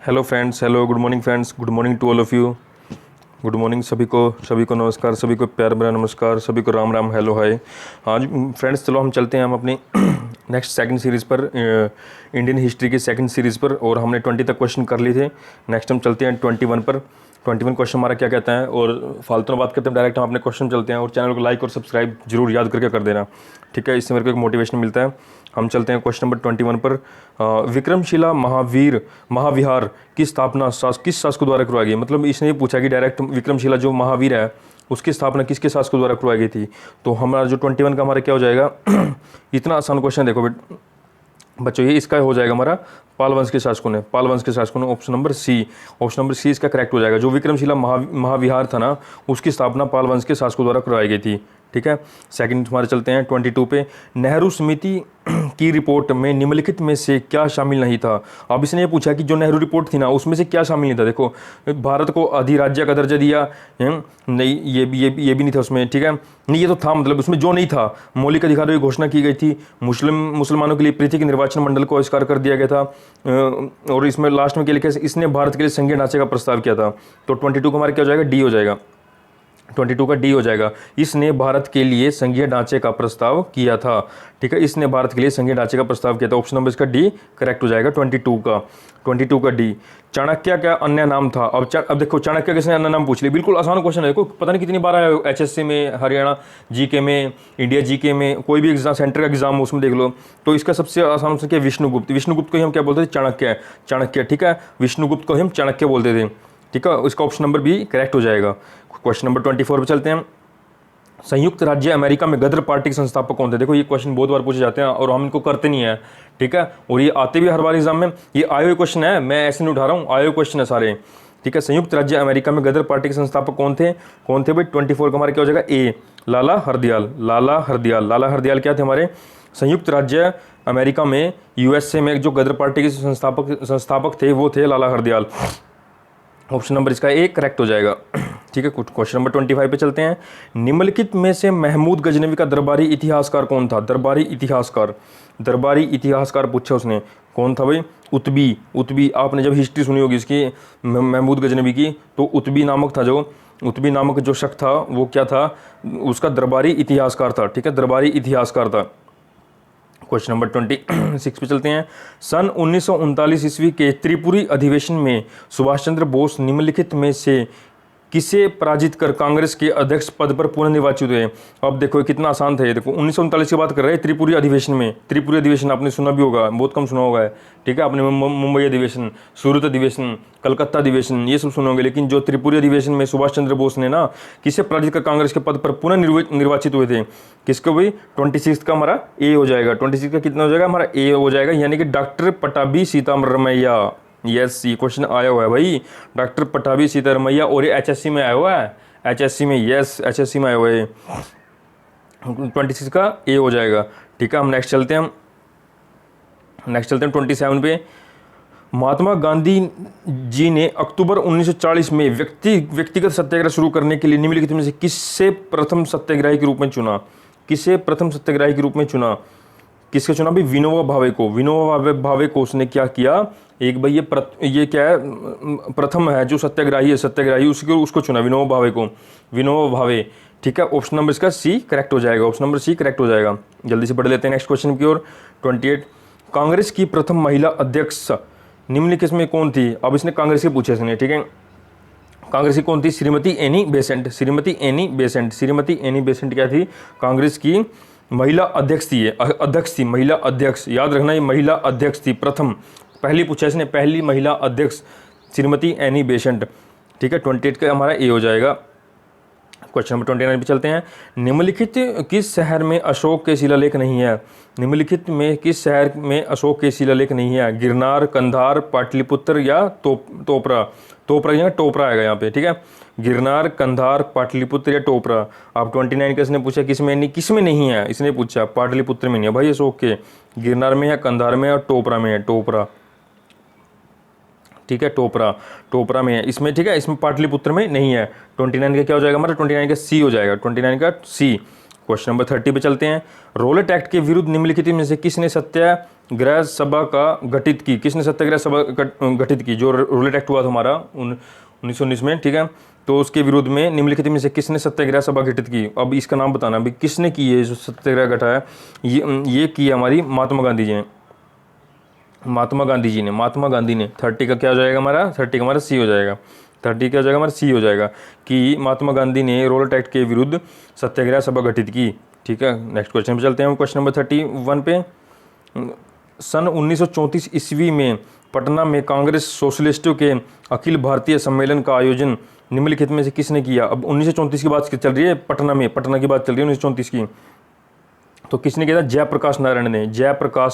Hello friends, hello, good morning friends, good morning to all of you. Good morning सभी को नमस्कार, सभी को प्यार भरा नमस्कार, सभी को राम राम, हेलो, हाय। आज फ्रेंड्स चलो हम चलते हैं हम अपनी नेक्स्ट सेकंड सीरीज़ पर, इंडियन हिस्ट्री की सेकंड सीरीज़ पर। और हमने 20 तक क्वेश्चन कर लिए थे। नेक्स्ट हम चलते हैं 21 पर। 21 क्वेश्चन हमारा क्या कहता है, और फालतू में बात करते हैं, डायरेक्ट हम अपने क्वेश्चन चलते हैं। और चैनल को लाइक और सब्सक्राइब जरूर याद करके कर देना, ठीक है। इससे मेरे को एक मोटिवेशन मिलता है। हम चलते हैं क्वेश्चन नंबर 21 पर। विक्रमशिला महाविहार की स्थापना किस शासक द्वारा करवाई गई। मतलब इसने ये पूछा कि डायरेक्ट विक्रमशिला जो महावीर है उसकी स्थापना किसके शासक द्वारा करवाई गई थी। तो हमारा जो 21 का हमारा क्या हो जाएगा इतना आसान क्वेश्चन देखो बच्चों, ये इसका हो जाएगा हमारा पाल वंश के शासकों ने, ऑप्शन नंबर सी इसका करेक्ट हो जाएगा। जो विक्रमशिला महाविहार था ना, उसकी स्थापना पाल वंश के शासकों द्वारा करवाई गई थी, ठीक है। सेकंड हमारे चलते हैं 22 पे। नेहरू समिति की रिपोर्ट में निम्नलिखित में से क्या शामिल नहीं था। अब इसने ये पूछा कि जो नेहरू रिपोर्ट थी ना, उसमें से क्या शामिल नहीं था। देखो, भारत को अधिराज्य का दर्जा दिया, नहीं, ये भी नहीं था उसमें, ठीक है। नहीं, ये तो था, मतलब उसमें जो नहीं था, मौलिक अधिकारों की घोषणा की गई थी, मुसलमानों के लिए पृथक निर्वाचन मंडल को आविष्कार कर दिया गया था, और इसमें लास्ट में क्या लिखा है, इसने भारत के लिए संघीय ढांचे का प्रस्ताव किया था। तो 22 का हमारा क्या हो जाएगा, डी हो जाएगा। 22 का डी हो जाएगा। इसने भारत के लिए संघीय ढांचे का प्रस्ताव किया था, ठीक है। इसने भारत के लिए संघीय ढांचे का प्रस्ताव किया था। ऑप्शन नंबर इसका डी करेक्ट हो जाएगा 22 का डी। चाणक्य का अन्य नाम था। अब देखो, चाणक्य किसने अन्य नाम पूछ लिया। बिल्कुल आसान क्वेश्चन है। देखो, पता नहीं कितनी बार आया एचएससी में, हरियाणा जीके में, इंडिया जीके में, कोई भी एग्जाम सेंटर का एग्जाम हो उसमें देख लो। तो इसका सबसे आसान ऑप्शन क्या है, विष्णुगुप्त को ही हम क्या बोलते थे, चाणक्य, ठीक है। विष्णुगुप्त को ही हम चाणक्य बोलते थे, ठीक है। इसका ऑप्शन नंबर भी करेक्ट हो जाएगा। क्वेश्चन नंबर 24 पे चलते हैं। संयुक्त राज्य अमेरिका में गदर पार्टी के संस्थापक कौन थे। देखो, ये क्वेश्चन बहुत बार पूछे जाते हैं और हम इनको करते नहीं है, ठीक है। और ये आते भी हर बार एग्जाम में। ये आए हुए क्वेश्चन है, मैं ऐसे नहीं उठा रहा हूँ, आए हुए क्वेश्चन है सारे, ठीक है। संयुक्त राज्य अमेरिका में गदर पार्टी के संस्थापक कौन थे भाई। 24 का हमारा क्या हो जाएगा, ए, लाला हरदयाल क्या थे हमारे, संयुक्त राज्य अमेरिका में, यूएसए में जो गदर पार्टी के संस्थापक थे वो थे लाला हरदयाल। ऑप्शन नंबर इसका ए करेक्ट हो जाएगा, ठीक है। क्वेश्चन नंबर 25 पे चलते हैं। निम्नलिखित में से महमूद गजनवी का दरबारी इतिहासकार कौन था। दरबारी इतिहासकार पूछा उसने, कौन था भाई। उतबी आपने जब हिस्ट्री सुनी होगी इसकी, महमूद गजनवी की, तो उतबी नामक जो शख्स था वो क्या था, उसका दरबारी इतिहासकार था, ठीक है, दरबारी इतिहासकार था। क्वेश्चन नंबर 26 पे चलते हैं। सन 1939 ईस्वी के त्रिपुरी अधिवेशन में सुभाष चंद्र बोस निम्नलिखित में से किसे पराजित कर कांग्रेस के अध्यक्ष पद पर पुनर्निर्वाचित हुए। अब देखो कितना आसान था ये। देखो, 1939 की बात कर रहे हैं, त्रिपुरी अधिवेशन आपने सुना भी होगा, बहुत कम सुना होगा, ठीक है। आपने मुंबई अधिवेशन, सूरत अधिवेशन, कलकत्ता अधिवेशन, ये सब सुने होंगे। लेकिन जो त्रिपुरी अधिवेशन में सुभाष चंद्र बोस ने ना किसे पराजित कर कांग्रेस के पद पर पुनः निर्वाचित हुए थे, किसको भाई। 26 का हमारा ए हो जाएगा। 26 का कितना हो जाएगा हमारा, ए हो जाएगा, यानी कि डॉक्टर पटाभी सीतारमैया। यस, ये क्वेश्चन आया हुआ है भाई, डॉक्टर पटाभी सीतारमैया, और ये एचएससी में आया हुआ है, एचएससी में आया हुआ है। 26 का ए हो जाएगा, ठीक है। हम नेक्स्ट चलते हैं 27 पे। महात्मा गांधी जी ने अक्टूबर 1940 में व्यक्तिगत सत्याग्रह शुरू करने के लिए निम्नलिखित में से किससे प्रथम सत्याग्रही के रूप में चुना। किसके चुना भाई, विनोबा भावे को उसने क्या किया, एक भाई ये क्या है, प्रथम है जो सत्याग्रही उसको चुना, विनोबा भावे, ठीक है। ऑप्शन नंबर इसका सी करेक्ट हो जाएगा। जल्दी से पढ़ लेते हैं नेक्स्ट क्वेश्चन की ओर। 28, कांग्रेस की प्रथम महिला अध्यक्ष निम्नलिखित में कौन थी। अब इसने कांग्रेस के पूछे सुनिए, ठीक है। कांग्रेस की कौन थी, श्रीमती एनी बेसेंट क्या थी, कांग्रेस की महिला अध्यक्ष थी, महिला अध्यक्ष, याद रखना, ये महिला अध्यक्ष थी, पहली पूछा इसने, पहली महिला अध्यक्ष श्रीमती एनी बेसेंट, ठीक है। 28 का हमारा ए हो जाएगा। क्वेश्चन नंबर 29 पे चलते हैं। निम्नलिखित किस शहर में अशोक के शिलालेख नहीं है। गिरनार, कंधार, पाटलिपुत्र या टोपरा आएगा यहाँ पे, ठीक है। गिरनार, कंधार, पाटलिपुत्र या टोपरा। आप 29 का इसने पूछा किसमें नहीं है, इसने पूछा पाटलिपुत्र में नहीं है भाई अशोक के, गिरनार में है, कंधार में है और टोपरा में है, ठीक है। टोपरा में है इसमें, ठीक है। इसमें पाटलिपुत्र में नहीं है। 29 का क्या हो जाएगा हमारा, 29 का सी हो जाएगा, 29 का सी। क्वेश्चन नंबर 30 पे चलते हैं। रोलेट एक्ट के विरुद्ध निम्नलिखित में से किसने सत्याग्रह सभा का गठित की? किसने सत्याग्रह सभा गठित की? जो रोलेट एक्ट हुआ था हमारा 1919 में, ठीक है, तो उसके विरुद्ध में निम्नलिखित में से किसने सत्याग्रह सभा गठित की? अब इसका नाम बताना भी किसने की है जो सत्याग्रह गठाया। ये की हमारी महात्मा गांधी जी ने। महात्मा गांधी ने 30 का क्या हो जाएगा हमारा? 30 का हमारा सी हो जाएगा। 30 क्या हो जाएगा हमारा? सी हो जाएगा कि महात्मा गांधी ने रोलेट एक्ट के विरुद्ध सत्याग्रह सभा गठित की। ठीक है, नेक्स्ट क्वेश्चन पे चलते हैं। क्वेश्चन नंबर 31 पे, सन 1934 ईस्वी में पटना में कांग्रेस सोशलिस्टों के अखिल भारतीय सम्मेलन का आयोजन निम्नलिखित में से किसने किया? अब 1934 की बात चल रही है, पटना की बात चल रही है 1934 की। तो किसने किया था? जयप्रकाश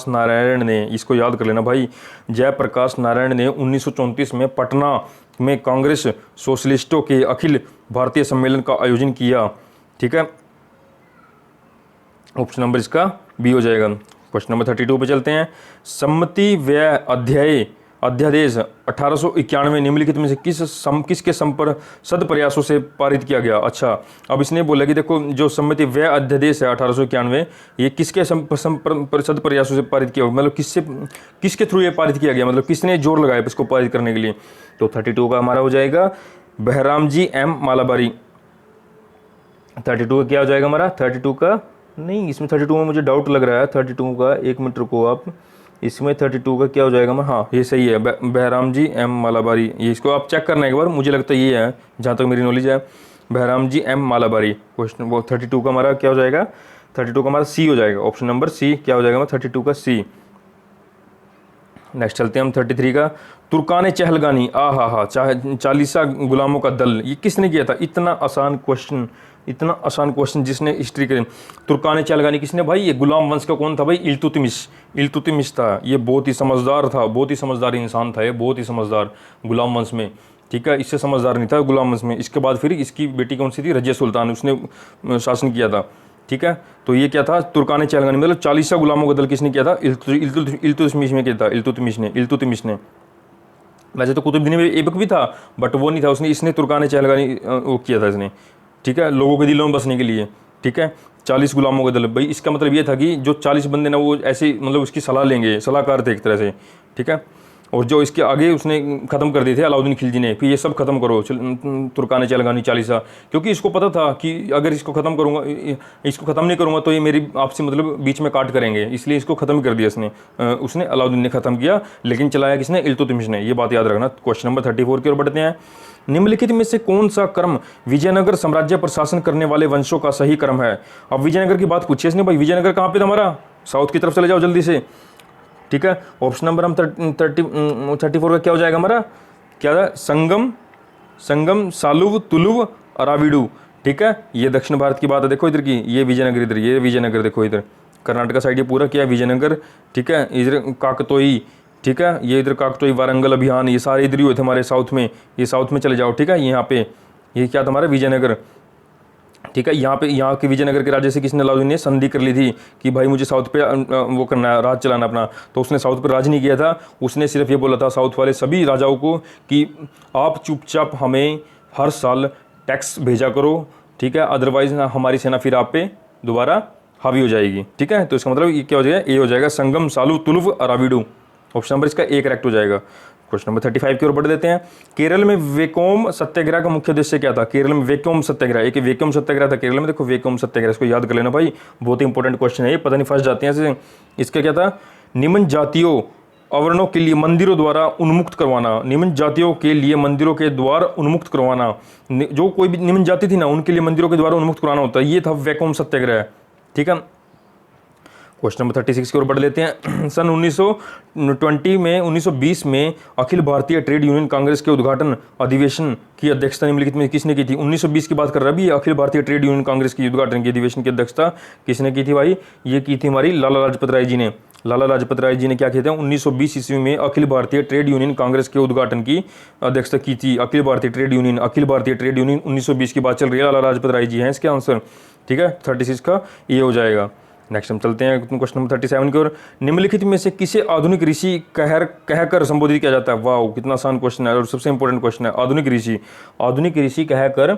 नारायण ने। इसको याद कर लेना भाई, जयप्रकाश नारायण ने 1934 में पटना में कांग्रेस सोशलिस्टों के अखिल भारतीय सम्मेलन का आयोजन किया। ठीक है, ऑप्शन नंबर इसका बी हो जाएगा। क्वेश्चन नंबर 32 पे चलते हैं। सम्मति व्यय अध्यादेश 1891 निम्नलिखित में से किसके सदप्रयासों से पारित किया गया? अच्छा, अब इसने बोला कि देखो जो सम्मति व्यय अध्यादेश है 1891, ये किसके सदप्रयासों से पारित किया, मतलब किसके थ्रू ये पारित किया गया, मतलब किसने जोर लगाया इसको पारित करने के लिए? तो 32 का हमारा हो जाएगा बहराम जी एम मालाबारी। 32 का क्या हो जाएगा हमारा? 32 का नहीं, इसमें 32 में मुझे डाउट लग रहा है 32 का, एक मिनट रुको आप, इसमें 32 का क्या हो जाएगा? हाँ ये सही है, बहराम जी एम मालाबारी। ये इसको आप चेक करना एक बार, मुझे लगता है ये है जहाँ तक मेरी नॉलेज है, Bahram G M Malabari. Question वो 32 का हमारा क्या हो जाएगा? 32 का हमारा सी हो जाएगा, ऑप्शन नंबर सी क्या हो जाएगा? 32 का सी। नेक्स्ट चलते हैं हम 33 का। तुर्कान चहलगानी, हा 40 गुलामों का दल, ये किसने किया था? इतना आसान क्वेश्चन जिसने हिस्ट्री के। तुर्कान चहलगानी किसने भाई? ये गुलाम वंश का कौन था भाई? इल्तुतमिश था। ये बहुत ही समझदार था, बहुत ही समझदार इंसान था, ये बहुत ही समझदार गुलाम वंश में। ठीक है, इससे समझदार नहीं था गुलाम वंश में। इसके बाद फिर इसकी बेटी कौन सी थी? रजिया सुल्तान, उसने शासन किया था। ठीक है, तो ये क्या था? तुर्कान चहलगानी, मतलब 40 गुलामों का दल किसने किया था? इल्तुतमिश में किया था, इल्तुतमिश ने। वैसे तो कुतुबुद्दीन ऐबक भी था, बट वो नहीं था, इसने तुर्कान चहलगानी वो किया था इसने। ठीक है, लोगों के दिलों में बसने के लिए। ठीक है, 40 गुलामों का दल भाई, इसका मतलब ये था कि जो 40 बंदे ना वो ऐसे मतलब उसकी सलाह लेंगे, सलाहकार थे एक तरह से। ठीक है, और जो इसके आगे उसने ख़त्म कर दिए थे अलाउद्दीन खिलजी ने, फिर ये सब खत्म करो तुर्कान चहलगानी 40, क्योंकि इसको पता था कि अगर इसको ख़त्म करूँगा, इसको ख़त्म नहीं करूँगा तो ये मेरी आपसे मतलब बीच में काट करेंगे, इसलिए इसको ख़त्म कर दिया उसने अलाउद्दीन ने ख़त्म किया, लेकिन चलाया किसने? इल्तुतमिश ने। ये बात याद रखना। क्वेश्चन नंबर 34 की ओर बढ़ते हैं। निम्नलिखित में से कौन सा क्रम विजयनगर साम्राज्य पर शासन करने वाले वंशों का सही क्रम है? अब विजयनगर की बात पूछी इसने भाई, विजयनगर कहाँ पे था हमारा? साउथ की तरफ चले जाओ जल्दी से। ठीक है, ऑप्शन नंबर हम 34 का क्या हो जाएगा हमारा? क्या था? संगम, सालुव, तुलुव, अराविडू। ठीक है, ये दक्षिण भारत की बात है, देखो इधर की, ये विजयनगर, इधर ये विजयनगर, देखो इधर कर्नाटका साइड ये पूरा क्या है? विजयनगर। ठीक है, इधर काकतोई, ठीक है, ये इधर काकतोई, वारंगल अभियान, ये सारे इधर ही हुए थे हमारे साउथ में, ये साउथ में चले जाओ। ठीक है, यहाँ पे ये क्या था हमारा? विजयनगर। ठीक है, यहाँ के विजयनगर के राजा से किसने? अलाउद्दीन ने संधि कर ली थी कि भाई मुझे साउथ पे वो करना है, राज चलाना अपना। तो उसने साउथ पर राज नहीं किया था, उसने सिर्फ ये बोला था साउथ वाले सभी राजाओं को कि आप चुपचाप हमें हर साल टैक्स भेजा करो। ठीक है, अदरवाइज हमारी सेना फिर आप पे दोबारा हावी हो जाएगी। ठीक है, तो इसका मतलब ये क्या हो जाएगा? ये हो जाएगा संगम, सालु, तुलुव, अराविडू। ऑप्शन नंबर इसका ए करेक्ट हो जाएगा। क्वेश्चन नंबर 35 की ओर बढ़ देते हैं। केरल में वैकोम सत्याग्रह का मुख्य उद्देश्य क्या था? केरल में वैकोम सत्याग्रह, एक वैकोम सत्याग्रह था केरल में, देखो वैकोम सत्याग्रह, इसको याद कर लेना भाई, बहुत ही इंपॉर्टेंट क्वेश्चन है ये, पता नहीं फंस जाते हैं ऐसे। इसका क्या था? निम्न जातियों अवर्णों के लिए मंदिरों द्वारा उन्मुक्त करवाना, निम्न जातियों के लिए मंदिरों के द्वार उन्मुक्त करवाना, जो कोई भी निम्न जाति थी ना उनके लिए मंदिरों के द्वारा उन्मुक्त करवाना होता है, ये था वैकोम सत्याग्रह। ठीक है, क्वेश्चन नंबर 36 की ओर बढ़ लेते हैं। सन 1920 में अखिल भारतीय ट्रेड यूनियन कांग्रेस के उद्घाटन अधिवेशन की अध्यक्षता निम्नलिखित में किसने की थी? 1920 की बात कर रहा है अभी, अखिल भारतीय ट्रेड यूनियन कांग्रेस की उद्घाटन की अधिवेशन की अध्यक्षता किसने की थी भाई? ये की थी हमारी लाला लाजपत राय जी ने। लाला लाजपत राय जी ने क्या किया था? 1920 ईस्वी में अखिल भारतीय ट्रेड यूनियन कांग्रेस के उद्घाटन की अध्यक्षता की थी। अखिल भारतीय ट्रेड यूनियन 1920 की बात चल रही है, लाला लाजपत राय जी हैं इसके आंसर। ठीक है, 36 का ये हो जाएगा। नेक्स्ट हम चलते हैं क्वेश्चन नंबर 37 की ओर। निम्नलिखित में से किसे आधुनिक ऋषि कहकर संबोधित किया जाता है? वाह, कितना आसान क्वेश्चन है और सबसे इंपॉर्टेंट क्वेश्चन है। आधुनिक ऋषि कहकर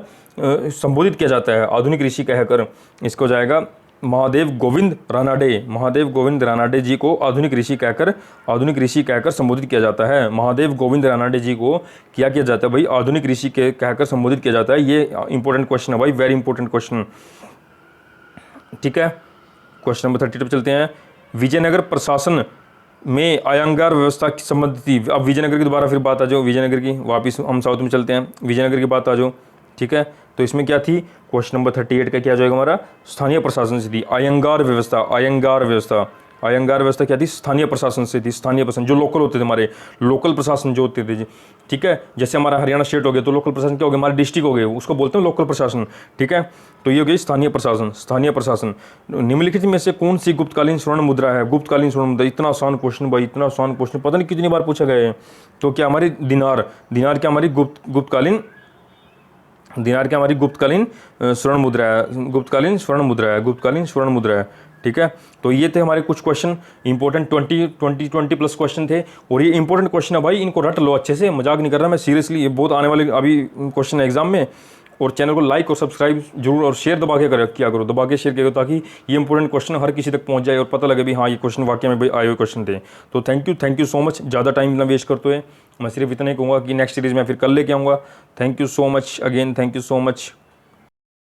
संबोधित किया जाता है। आधुनिक ऋषि कहकर, इसको जाएगा महादेव गोविंद रानाडे जी को आधुनिक ऋषि कहकर संबोधित किया जाता है। महादेव गोविंद रानाडे जी को क्या किया जाता है भाई? आधुनिक ऋषि कहकर संबोधित किया जाता है। ये इंपॉर्टेंट क्वेश्चन है भाई, वेरी इंपॉर्टेंट क्वेश्चन। ठीक है, क्वेश्चन नंबर 32 पे चलते हैं। विजयनगर प्रशासन में अयंगार व्यवस्था की संबंधित थी। अब विजयनगर की दोबारा फिर बात आ जाओ, विजयनगर की वापिस हम साउथ में चलते हैं, विजयनगर की बात आ जाओ। ठीक है, तो इसमें क्या थी? क्वेश्चन नंबर 38 का क्या जाएगा हमारा? स्थानीय प्रशासन से थी। अयंगार व्यवस्था क्या थी? स्थानीय प्रशासन से थी। स्थानीय प्रशासन जो लोकल होते थे, हमारे लोकल प्रशासन जो होते थे जी। ठीक है, जैसे हमारा हरियाणा स्टेट हो गया तो लोकल प्रशासन क्या हो गया? हमारे डिस्ट्रिक्ट हो गए, उसको बोलते हैं लोकल प्रशासन। ठीक है, तो ये हो गई स्थानीय प्रशासन। निम्नलिखित में से कौन सी गुप्तकालीन स्वर्ण मुद्रा है? गुप्तकालीन स्वर्ण मुद्रा, इतना आसान क्वेश्चन भाई, इतना आसान क्वेश्चन, पता नहीं कितनी बार पूछा गया है। तो क्या हमारी दिनार क्या हमारी गुप्तकालीन स्वर्ण मुद्रा है। ठीक है, तो ये थे हमारे कुछ क्वेश्चन इंपॉर्टेंट 20 प्लस क्वेश्चन थे, और ये इंपॉर्टेंट क्वेश्चन है भाई, इनको रट लो अच्छे से, मजाक नहीं कर रहा मैं, सीरियसली ये बहुत आने वाले अभी क्वेश्चन है एग्जाम में। और चैनल को लाइक और सब्सक्राइब जरूर और शेयर दबा के किया करो, दबा के शेयर किया करो, ताकि ये इंपॉर्टेंट क्वेश्चन हर किसी तक पहुंच जाए और पता लगे भी हाँ ये क्वेश्चन वाकई में भाई आए हुए क्वेश्चन थे। तो थैंक यू सो मच। ज़्यादा टाइम ना वेस्ट करते हुए मैं सिर्फ इतना ही कहूँगा कि नेक्स्ट सीरीज़ में फिर कल लेके आऊँगा। Thank you so much again, thank you so much.